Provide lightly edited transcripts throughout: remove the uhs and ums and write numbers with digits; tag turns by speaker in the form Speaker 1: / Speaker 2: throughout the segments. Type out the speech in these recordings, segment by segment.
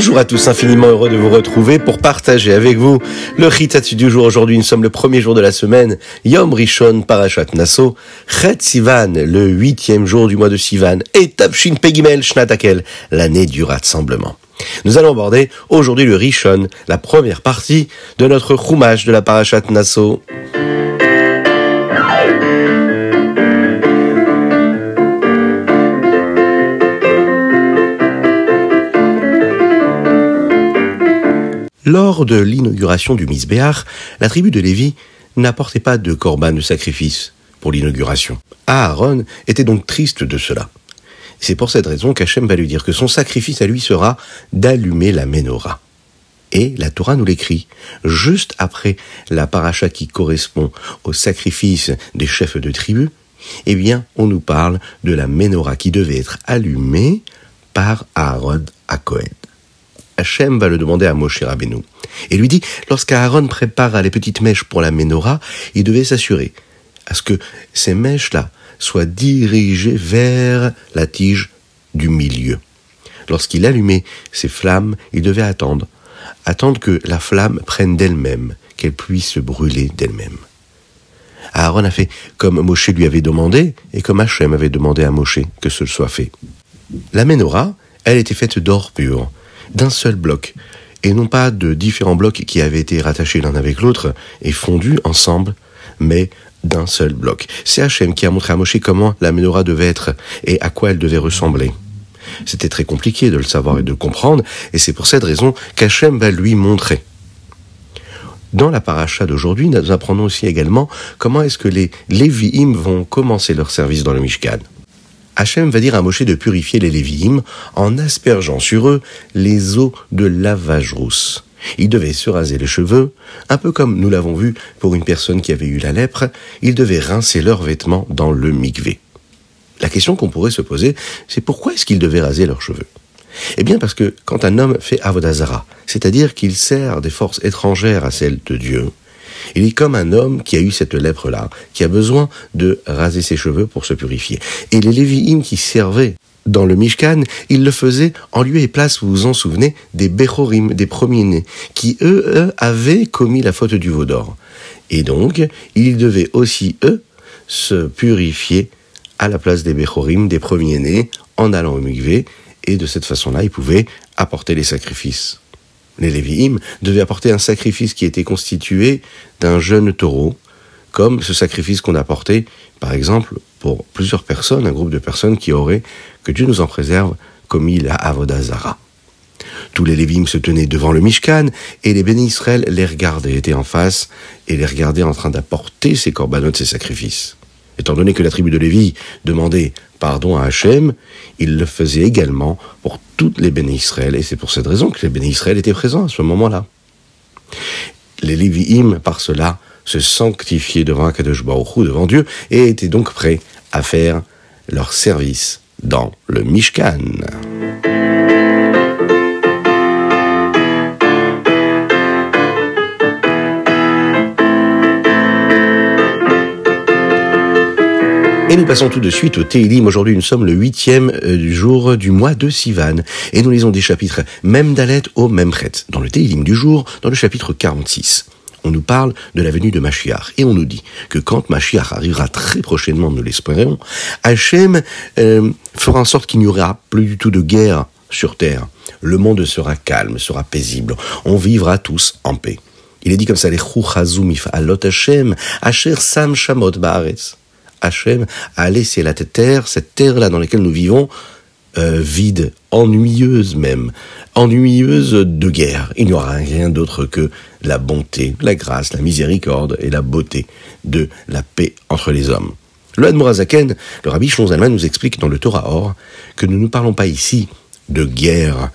Speaker 1: Bonjour à tous, infiniment heureux de vous retrouver pour partager avec vous le Chitat du jour. Aujourd'hui, nous sommes le premier jour de la semaine, Yom Rishon Parashat Naso, Chet Sivan, le 8e jour du mois de Sivan, et Tavshin Pegimel Shnatakel, l'année du rassemblement. Nous allons aborder aujourd'hui le Rishon, la première partie de notre Chumash de la Parashat Naso. Lors de l'inauguration du Misbéach, la tribu de Lévi n'apportait pas de korban de sacrifice pour l'inauguration. Aaron était donc triste de cela. C'est pour cette raison qu'Hachem va lui dire que son sacrifice à lui sera d'allumer la Ménorah. Et la Torah nous l'écrit, juste après la paracha qui correspond au sacrifice des chefs de tribu, eh bien, on nous parle de la Ménorah qui devait être allumée par Aaron à Kohen. Hachem va le demander à Moshe Rabbeinu et lui dit, lorsqu'Aaron prépare les petites mèches pour la Ménorah, il devait s'assurer à ce que ces mèches-là soient dirigées vers la tige du milieu. Lorsqu'il allumait ces flammes, il devait attendre que la flamme prenne d'elle-même, qu'elle puisse se brûler d'elle-même. Aaron a fait comme Moshe lui avait demandé et comme Hachem avait demandé à Moshe que ce soit fait. La Ménorah, elle était faite d'or pur, d'un seul bloc, et non pas de différents blocs qui avaient été rattachés l'un avec l'autre et fondus ensemble, mais d'un seul bloc. C'est Hachem qui a montré à Moshe comment la Ménorah devait être et à quoi elle devait ressembler. C'était très compliqué de le savoir et de le comprendre, et c'est pour cette raison qu'Hachem va lui montrer. Dans la paracha d'aujourd'hui, nous apprenons aussi également comment est-ce que les Lévi'im vont commencer leur service dans le Mishkan. Hachem va dire à Moshe de purifier les Lévi'im en aspergeant sur eux les eaux de lavage rousse. Ils devaient se raser les cheveux, un peu comme nous l'avons vu pour une personne qui avait eu la lèpre, ils devaient rincer leurs vêtements dans le mikvé. La question qu'on pourrait se poser, c'est pourquoi est-ce qu'ils devaient raser leurs cheveux ? Eh bien parce que quand un homme fait avodah zara, c'est-à-dire qu'il sert des forces étrangères à celles de Dieu, il est comme un homme qui a eu cette lèpre-là, qui a besoin de raser ses cheveux pour se purifier. Et les Lévi'im qui servaient dans le Mishkan, ils le faisaient en lieu et place, vous vous en souvenez, des Bechorim, des premiers-nés, qui eux avaient commis la faute du veau d'or. Et donc, ils devaient aussi, eux, se purifier à la place des Bechorim, des premiers-nés, en allant au mikvé, et de cette façon-là, ils pouvaient apporter les sacrifices. Les Lévi'im devaient apporter un sacrifice qui était constitué d'un jeune taureau, comme ce sacrifice qu'on apportait, par exemple, pour plusieurs personnes, un groupe de personnes qui auraient, que Dieu nous en préserve, commis la avodah zara. Tous les Lévi'im se tenaient devant le Mishkan, et les bénis Israël les regardaient, étaient en face, et les regardaient en train d'apporter ces corbanotes, ces sacrifices. Étant donné que la tribu de Lévi demandait pardon à Hachem, il le faisait également pour toutes les bénis Israël, et c'est pour cette raison que les bénis Israël étaient présents à ce moment-là. Les Lévi'im, par cela, se sanctifiaient devant Akadosh Baruch Hu, devant Dieu, et étaient donc prêts à faire leur service dans le Mishkan. Et nous passons tout de suite au Téhilim. Aujourd'hui, nous sommes le 8e jour du mois de Sivan. Et nous lisons des chapitres Mem Dalet au Mem Chet. Dans le Téhilim du jour, dans le chapitre 46, on nous parle de la venue de Mashiach. Et on nous dit que quand Mashiach arrivera très prochainement, nous l'espérons, Hachem fera en sorte qu'il n'y aura plus du tout de guerre sur terre. Le monde sera calme, sera paisible. On vivra tous en paix. Il est dit comme ça, les Chouchazou mif'alot Hachem, Asher sam shamot ba'aretz. Hachem a laissé la terre, cette terre-là dans laquelle nous vivons, vide, ennuyeuse même, ennuyeuse de guerre. Il n'y aura rien d'autre que la bonté, la grâce, la miséricorde et la beauté de la paix entre les hommes. Le Admor HaZaken, le Rabbi Shlomo Zalman nous explique dans le Torah Or que nous ne parlons pas ici de guerre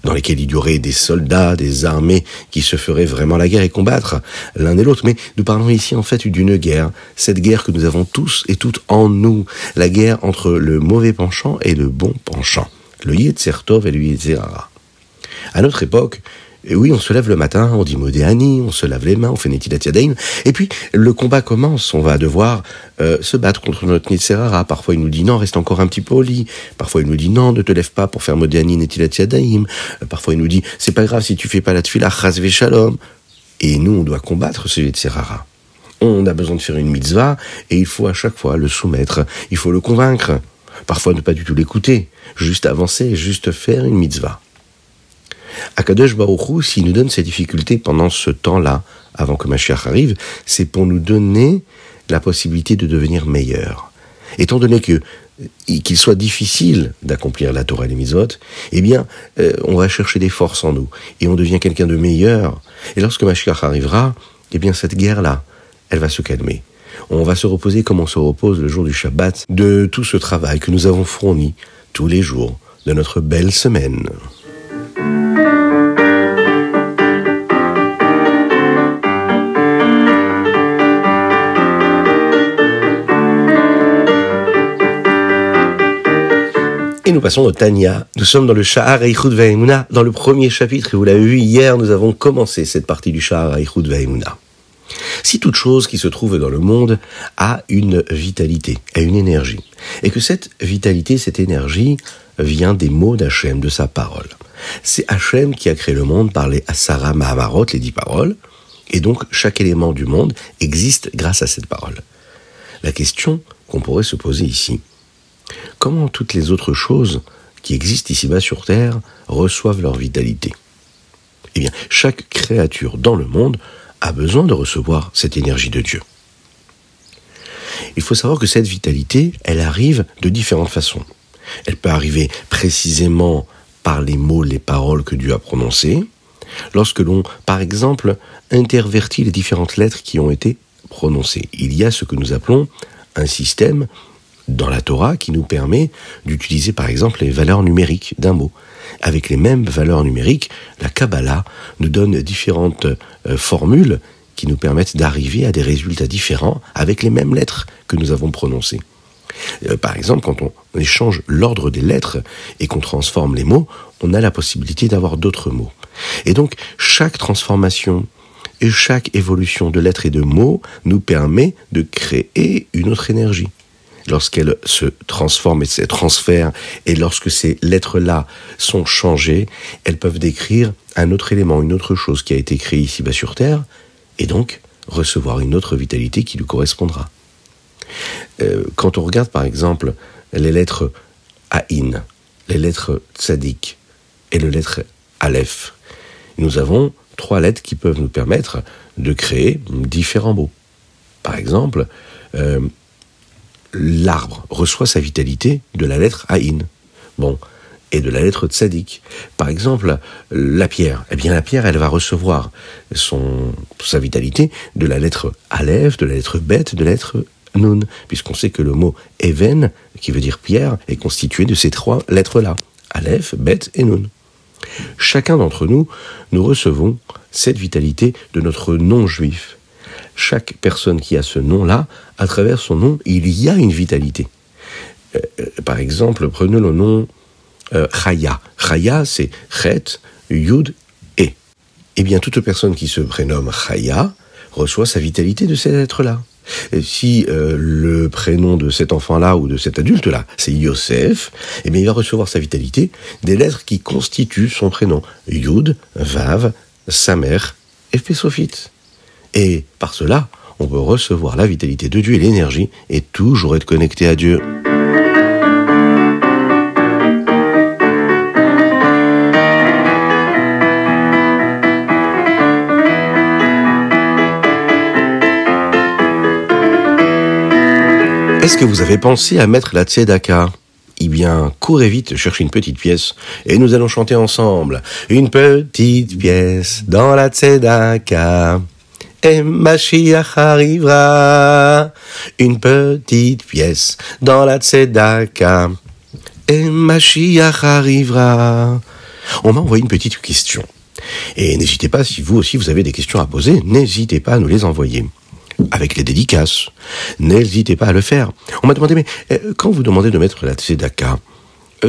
Speaker 1: dans lesquels il y aurait des soldats, des armées qui se feraient vraiment la guerre et combattre l'un et l'autre. Mais nous parlons ici en fait d'une guerre, cette guerre que nous avons tous et toutes en nous, la guerre entre le mauvais penchant et le bon penchant, le Yetzer Tov et le Yetzer Hara. À notre époque, Et oui, on se lève le matin, on dit Modéani, on se lave les mains, on fait Netilat Yadayim, et puis le combat commence, on va devoir se battre contre notre Yetzer Hara. Parfois il nous dit non, reste encore un petit peu au lit, parfois il nous dit non, ne te lève pas pour faire Modéani, Netilat Yadayim, parfois il nous dit c'est pas grave si tu fais pas la tefila, Chas v'Shalom. Et nous on doit combattre ce Yetzer Hara. On a besoin de faire une mitzvah, et il faut à chaque fois le soumettre, il faut le convaincre, parfois ne pas du tout l'écouter, juste avancer, juste faire une mitzvah. Akadosh Baruch Hu, s'il nous donne ces difficultés pendant ce temps-là, avant que Mashiach arrive, c'est pour nous donner la possibilité de devenir meilleur. Étant donné qu'il soit difficile d'accomplir la Torah et les mitzvot, eh bien, on va chercher des forces en nous, et on devient quelqu'un de meilleur. Et lorsque Mashiach arrivera, eh bien, cette guerre-là, elle va se calmer. On va se reposer comme on se repose le jour du Shabbat, de tout ce travail que nous avons fourni tous les jours de notre belle semaine. Et nous passons au Tanya. Nous sommes dans le Sha'ar Eichut Ve'emunah, dans le premier chapitre, et vous l'avez vu hier, nous avons commencé cette partie du Sha'ar Eichut Ve'emunah. Si toute chose qui se trouve dans le monde a une vitalité, a une énergie, et que cette vitalité, cette énergie, vient des mots d'Hachem, de sa parole. C'est Hachem qui a créé le monde par les Asara Mahamarot, les 10 paroles, et donc chaque élément du monde existe grâce à cette parole. La question qu'on pourrait se poser ici, comment toutes les autres choses qui existent ici-bas sur Terre reçoivent leur vitalité? Eh bien, chaque créature dans le monde a besoin de recevoir cette énergie de Dieu. Il faut savoir que cette vitalité, elle arrive de différentes façons. Elle peut arriver précisément par les mots, les paroles que Dieu a prononcées, lorsque l'on, par exemple, intervertit les différentes lettres qui ont été prononcées. Il y a ce que nous appelons un système dans la Torah qui nous permet d'utiliser par exemple les valeurs numériques d'un mot. Avec les mêmes valeurs numériques, la Kabbalah nous donne différentes formules qui nous permettent d'arriver à des résultats différents avec les mêmes lettres que nous avons prononcées. Par exemple, quand on échange l'ordre des lettres et qu'on transforme les mots, on a la possibilité d'avoir d'autres mots. Et donc, chaque transformation et chaque évolution de lettres et de mots nous permet de créer une autre énergie. Lorsqu'elles se transforment et se transfèrent, et lorsque ces lettres-là sont changées, elles peuvent décrire un autre élément, une autre chose qui a été créée ici-bas sur Terre, et donc recevoir une autre vitalité qui lui correspondra. Quand on regarde par exemple les lettres Aïn, les lettres Tzadik et les lettres Aleph, nous avons 3 lettres qui peuvent nous permettre de créer différents mots. Par exemple, l'arbre reçoit sa vitalité de la lettre Aïn, et de la lettre Tzadik. Par exemple, la pierre, la pierre, elle va recevoir sa vitalité de la lettre Aleph, de la lettre Bet, de la lettre Nun, puisqu'on sait que le mot Even, qui veut dire pierre, est constitué de ces 3 lettres-là, Aleph, Bet et Nun. Chacun d'entre nous, nous recevons cette vitalité de notre nom juif. Chaque personne qui a ce nom-là, à travers son nom, il y a une vitalité. Par exemple, prenez le nom Chaya. Chaya, c'est Chet, Yud, E. Eh bien, toute personne qui se prénomme Chaya reçoit sa vitalité de ces lettres-là. Si le prénom de cet enfant-là ou de cet adulte-là, c'est Yosef, eh bien, il va recevoir sa vitalité des lettres qui constituent son prénom. Yud, Vav, Samer et Pesofit. Et par cela, on peut recevoir la vitalité de Dieu et l'énergie et toujours être connecté à Dieu. Est-ce que vous avez pensé à mettre la tzedaka? Eh bien, courez vite chercher une petite pièce et nous allons chanter ensemble. Une petite pièce dans la tzedaka. Et Mashiach arrivera. Une petite pièce dans la tzedaka. Et Mashiach arrivera. On m'a envoyé une petite question. Et n'hésitez pas, si vous aussi vous avez des questions à poser, n'hésitez pas à nous les envoyer. Avec les dédicaces. N'hésitez pas à le faire. On m'a demandé, mais quand vous demandez de mettre la tzedaka,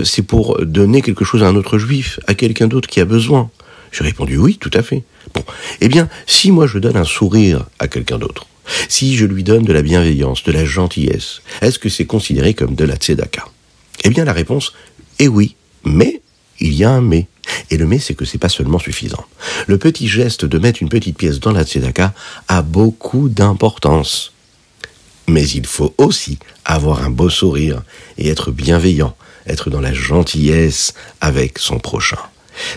Speaker 1: c'est pour donner quelque chose à un autre juif, à quelqu'un d'autre qui a besoin. J'ai répondu oui, tout à fait. Bon, eh bien, si moi je donne un sourire à quelqu'un d'autre, si je lui donne de la bienveillance, de la gentillesse, est-ce que c'est considéré comme de la tzedaka? Eh bien, la réponse est oui, mais il y a un mais. Et le mais, c'est que c'est pas seulement suffisant. Le petit geste de mettre une petite pièce dans la tzedaka a beaucoup d'importance. Mais il faut aussi avoir un beau sourire et être bienveillant, être dans la gentillesse avec son prochain.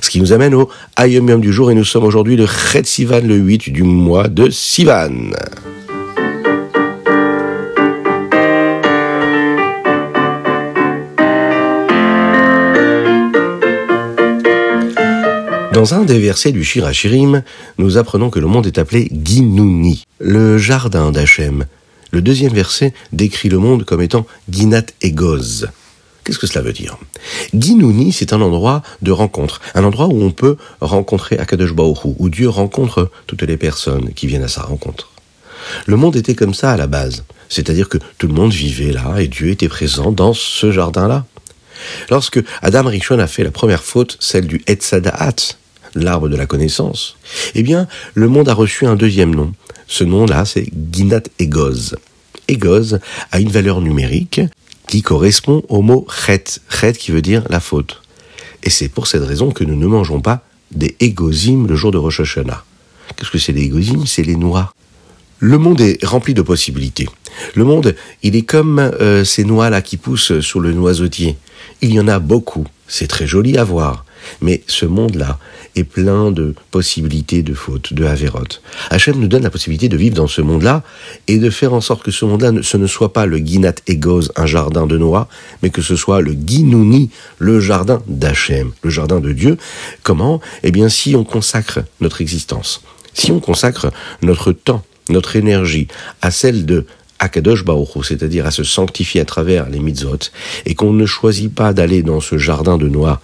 Speaker 1: Ce qui nous amène au Hayom Yom du jour, et nous sommes aujourd'hui le Chet Sivan, le 8 du mois de Sivan. Dans un des versets du Shir HaShirim, nous apprenons que le monde est appelé Ginuni, le jardin d'Hachem. Le deuxième verset décrit le monde comme étant Ginat Egoz. Qu'est-ce que cela veut dire? Ginuni, c'est un endroit de rencontre, un endroit où on peut rencontrer Akadosh Baruch Hu, où Dieu rencontre toutes les personnes qui viennent à sa rencontre. Le monde était comme ça à la base, c'est-à-dire que tout le monde vivait là et Dieu était présent dans ce jardin-là. Lorsque Adam Rishon a fait la première faute, celle du Etz Hadaat, l'arbre de la connaissance, eh bien, le monde a reçu un deuxième nom. Ce nom-là, c'est Ginat Egoz. Egoz a une valeur numérique qui correspond au mot chet, chet qui veut dire la faute. Et c'est pour cette raison que nous ne mangeons pas des égozim le jour de Rosh Hashanah. Qu'est-ce que c'est les égozim? C'est les noix. Le monde est rempli de possibilités. Le monde, il est comme ces noix-là qui poussent sur le noisetier. Il y en a beaucoup, c'est très joli à voir. Mais ce monde-là est plein de possibilités de fautes, de havérotes. Hachem nous donne la possibilité de vivre dans ce monde-là et de faire en sorte que ce monde-là ce ne soit pas le Ginat Egoz, un jardin de noix, mais que ce soit le Ginuni, le jardin d'Hachem, le jardin de Dieu. Comment? Eh bien, si on consacre notre existence, si on consacre notre temps, notre énergie à celle de Akadosh Baruch Hu, c'est-à-dire à se sanctifier à travers les mitzvot, et qu'on ne choisit pas d'aller dans ce jardin de noix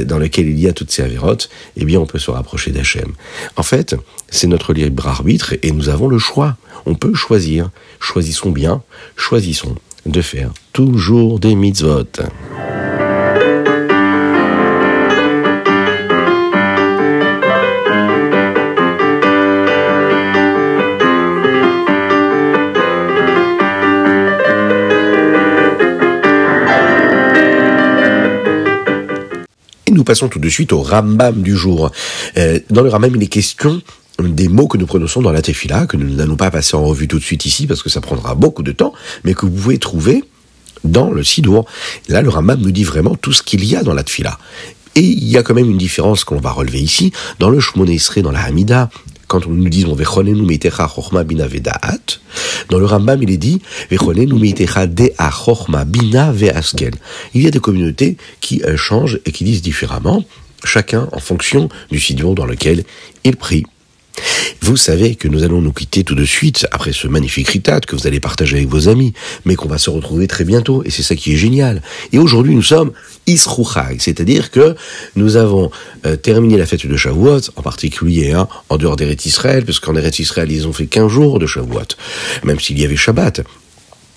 Speaker 1: dans lequel il y a toutes ces avérotes, eh bien on peut se rapprocher d'Hachem. En fait, c'est notre libre arbitre et nous avons le choix. On peut choisir. Choisissons bien, choisissons de faire toujours des mitzvot. Nous passons tout de suite au Rambam du jour. Dans le Rambam, il est question des mots que nous prononçons dans la Tefila, que nous n'allons pas passer en revue tout de suite ici, parce que ça prendra beaucoup de temps, mais que vous pouvez trouver dans le Sidour. Là, le Rambam nous dit vraiment tout ce qu'il y a dans la Tefila. Et il y a quand même une différence qu'on va relever ici. Dans le Shmoneh Esrei, dans la Hamida, quand nous disons Vechonenu meitecha chochma bina ve'da'at, dans le Rambam il est dit Vechonenu meitecha de'a chochma bina ve'askel. Il y a des communautés qui changent et qui disent différemment, chacun en fonction du sidour dans lequel il prie. Vous savez que nous allons nous quitter tout de suite après ce magnifique ritat que vous allez partager avec vos amis, mais qu'on va se retrouver très bientôt, et c'est ça qui est génial. Et aujourd'hui nous sommes Isru Chag, c'est-à-dire que nous avons terminé la fête de Shavuot, en particulier en dehors d'Eretz Israël, parce qu'en Eretz Israël ils ont fait 15 jours de Shavuot, même s'il y avait Shabbat.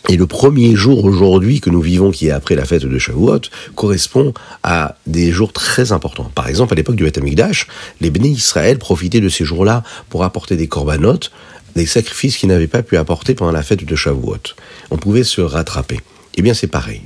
Speaker 1: Et le premier jour aujourd'hui que nous vivons, qui est après la fête de Shavuot, correspond à des jours très importants. Par exemple, à l'époque du Beth Amikdash, les Bnei Israël profitaient de ces jours-là pour apporter des korbanot, des sacrifices qu'ils n'avaient pas pu apporter pendant la fête de Shavuot. On pouvait se rattraper. Eh bien, c'est pareil.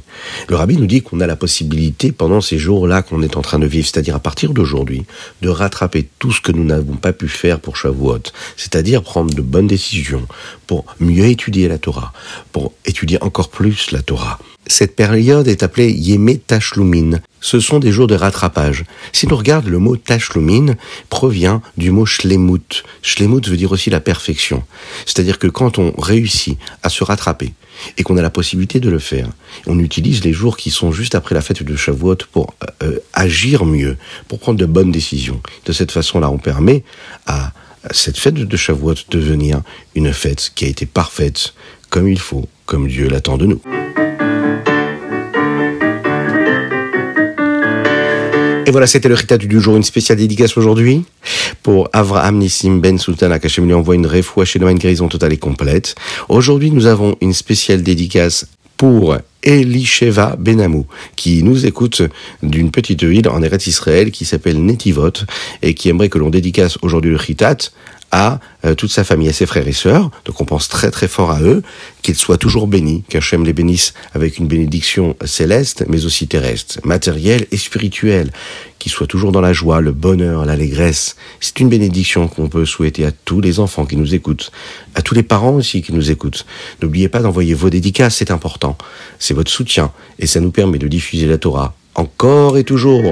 Speaker 1: Le Rabbi nous dit qu'on a la possibilité, pendant ces jours-là qu'on est en train de vivre, c'est-à-dire à partir d'aujourd'hui, de rattraper tout ce que nous n'avons pas pu faire pour Shavuot, c'est-à-dire prendre de bonnes décisions pour mieux étudier la Torah, pour étudier encore plus la Torah. Cette période est appelée Yemé Tashlumin. Ce sont des jours de rattrapage. Si l'on regarde, le mot Tashlumin provient du mot Shlemut. Shlemut veut dire aussi la perfection. C'est-à-dire que quand on réussit à se rattraper, et qu'on a la possibilité de le faire, on utilise les jours qui sont juste après la fête de Shavuot pour agir mieux, pour prendre de bonnes décisions. De cette façon-là, on permet à cette fête de Shavuot de devenir une fête qui a été parfaite, comme il faut, comme Dieu l'attend de nous. Et voilà, c'était le Ritat du jour, une spéciale dédicace aujourd'hui pour Avraham Nissim Ben Sultana, qu'Hachem lui envoie une réfoua chez une guérison totale et complète. Aujourd'hui, nous avons une spéciale dédicace pour Elisheva Benamou, qui nous écoute d'une petite ville en Eretz Israël qui s'appelle Netivot et qui aimerait que l'on dédicace aujourd'hui le Chitat à toute sa famille, à ses frères et sœurs. Donc on pense très très fort à eux, qu'ils soient toujours bénis, qu'Hachem les bénisse avec une bénédiction céleste, mais aussi terrestre, matérielle et spirituelle, qu'ils soient toujours dans la joie, le bonheur, l'allégresse. C'est une bénédiction qu'on peut souhaiter à tous les enfants qui nous écoutent, à tous les parents aussi qui nous écoutent. N'oubliez pas d'envoyer vos dédicaces, c'est important. C'est votre soutien et ça nous permet de diffuser la Torah encore et toujours.